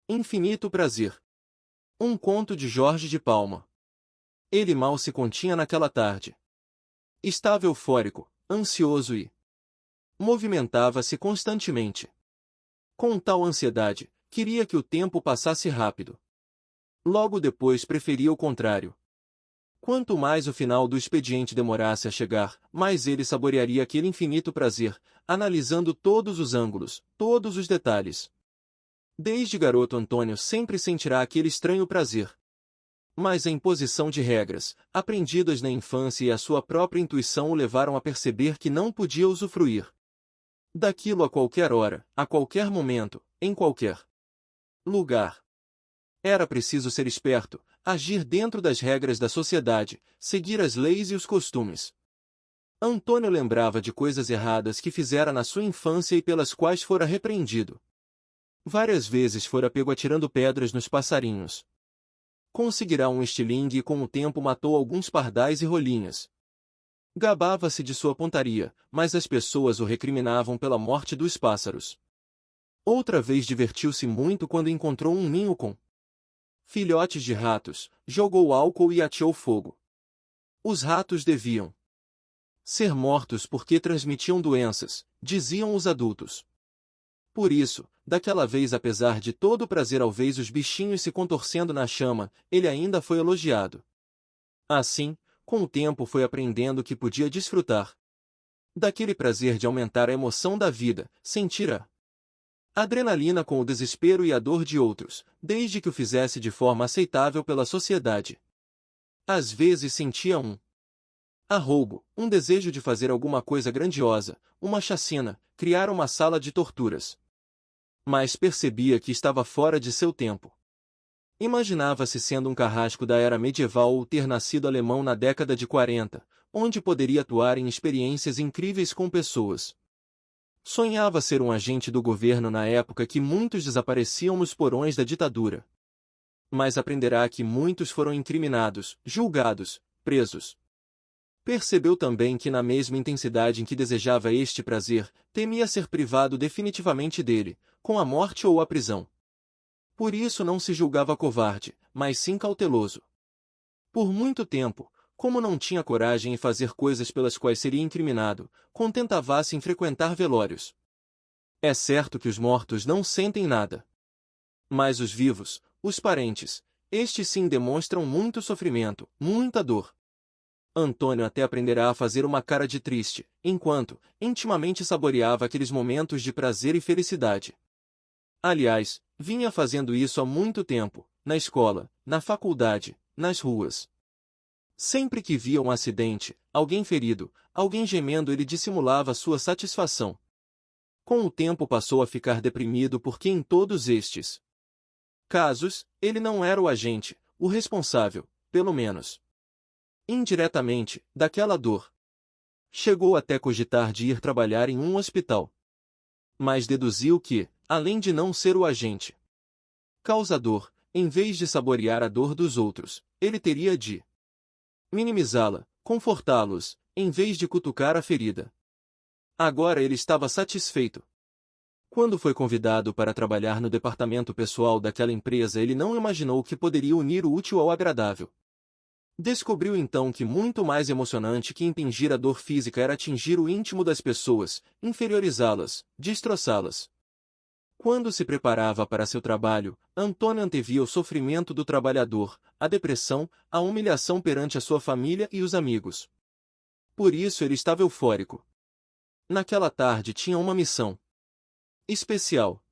Infinito prazer. Um conto de Jorge de Palma. Ele mal se continha naquela tarde. Estava eufórico, ansioso e movimentava-se constantemente. Com tal ansiedade, queria que o tempo passasse rápido. Logo depois preferia o contrário. Quanto mais o final do expediente demorasse a chegar, mais ele saborearia aquele infinito prazer, analisando todos os ângulos, todos os detalhes. Desde garoto Antônio sempre sentirá aquele estranho prazer. Mas a imposição de regras, aprendidas na infância e a sua própria intuição o levaram a perceber que não podia usufruir daquilo a qualquer hora, a qualquer momento, em qualquer lugar. Era preciso ser esperto, agir dentro das regras da sociedade, seguir as leis e os costumes. Antônio lembrava de coisas erradas que fizera na sua infância e pelas quais fora repreendido. Várias vezes fora pego atirando pedras nos passarinhos. Conseguirá um estilingue e com o tempo matou alguns pardais e rolinhas. Gabava-se de sua pontaria, mas as pessoas o recriminavam pela morte dos pássaros. Outra vez divertiu-se muito quando encontrou um ninho com filhotes de ratos, jogou álcool e ateou fogo. Os ratos deviam ser mortos porque transmitiam doenças, diziam os adultos. Por isso, daquela vez apesar de todo o prazer ao ver os bichinhos se contorcendo na chama, ele ainda foi elogiado. Assim, com o tempo foi aprendendo que podia desfrutar daquele prazer de aumentar a emoção da vida, sentir a adrenalina com o desespero e a dor de outros, desde que o fizesse de forma aceitável pela sociedade. Às vezes sentia um arroubo, um desejo de fazer alguma coisa grandiosa, uma chacina, criar uma sala de torturas. Mas percebia que estava fora de seu tempo. Imaginava-se sendo um carrasco da era medieval ou ter nascido alemão na década de 40, onde poderia atuar em experiências incríveis com pessoas. Sonhava ser um agente do governo na época que muitos desapareciam nos porões da ditadura. Mas aprenderá que muitos foram incriminados, julgados, presos. Percebeu também que na mesma intensidade em que desejava este prazer, temia ser privado definitivamente dele, com a morte ou a prisão. Por isso não se julgava covarde, mas sim cauteloso. Por muito tempo, como não tinha coragem em fazer coisas pelas quais seria incriminado, contentava-se em frequentar velórios. É certo que os mortos não sentem nada. Mas os vivos, os parentes, estes sim demonstram muito sofrimento, muita dor. Antônio até aprenderá a fazer uma cara de triste, enquanto, intimamente saboreava aqueles momentos de prazer e felicidade. Aliás, vinha fazendo isso há muito tempo, na escola, na faculdade, nas ruas. Sempre que via um acidente, alguém ferido, alguém gemendo, ele dissimulava sua satisfação. Com o tempo passou a ficar deprimido porque em todos estes casos, ele não era o agente, o responsável, pelo menos indiretamente, daquela dor. Chegou até cogitar de ir trabalhar em um hospital. Mas deduziu que, além de não ser o agente causador, em vez de saborear a dor dos outros, ele teria de minimizá-la, confortá-los, em vez de cutucar a ferida. Agora ele estava satisfeito. Quando foi convidado para trabalhar no departamento pessoal daquela empresa, ele não imaginou que poderia unir o útil ao agradável. Descobriu então que muito mais emocionante que impingir a dor física era atingir o íntimo das pessoas, inferiorizá-las, destroçá-las. Quando se preparava para seu trabalho, Antônio antevia o sofrimento do trabalhador, a depressão, a humilhação perante a sua família e os amigos. Por isso ele estava eufórico. Naquela tarde tinha uma missão especial.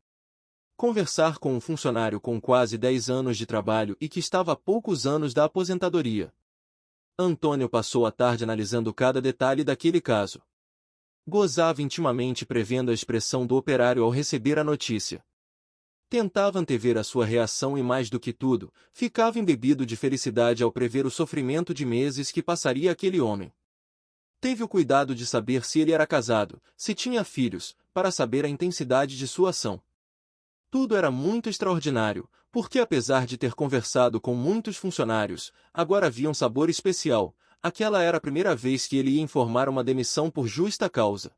Conversar com um funcionário com quase 10 anos de trabalho e que estava a poucos anos da aposentadoria. Antônio passou a tarde analisando cada detalhe daquele caso. Gozava intimamente prevendo a expressão do operário ao receber a notícia. Tentava antever a sua reação e, mais do que tudo, ficava embebido de felicidade ao prever o sofrimento de meses que passaria aquele homem. Teve o cuidado de saber se ele era casado, se tinha filhos, para saber a intensidade de sua ação. Tudo era muito extraordinário, porque apesar de ter conversado com muitos funcionários, agora havia um sabor especial. Aquela era a primeira vez que ele ia informar uma demissão por justa causa.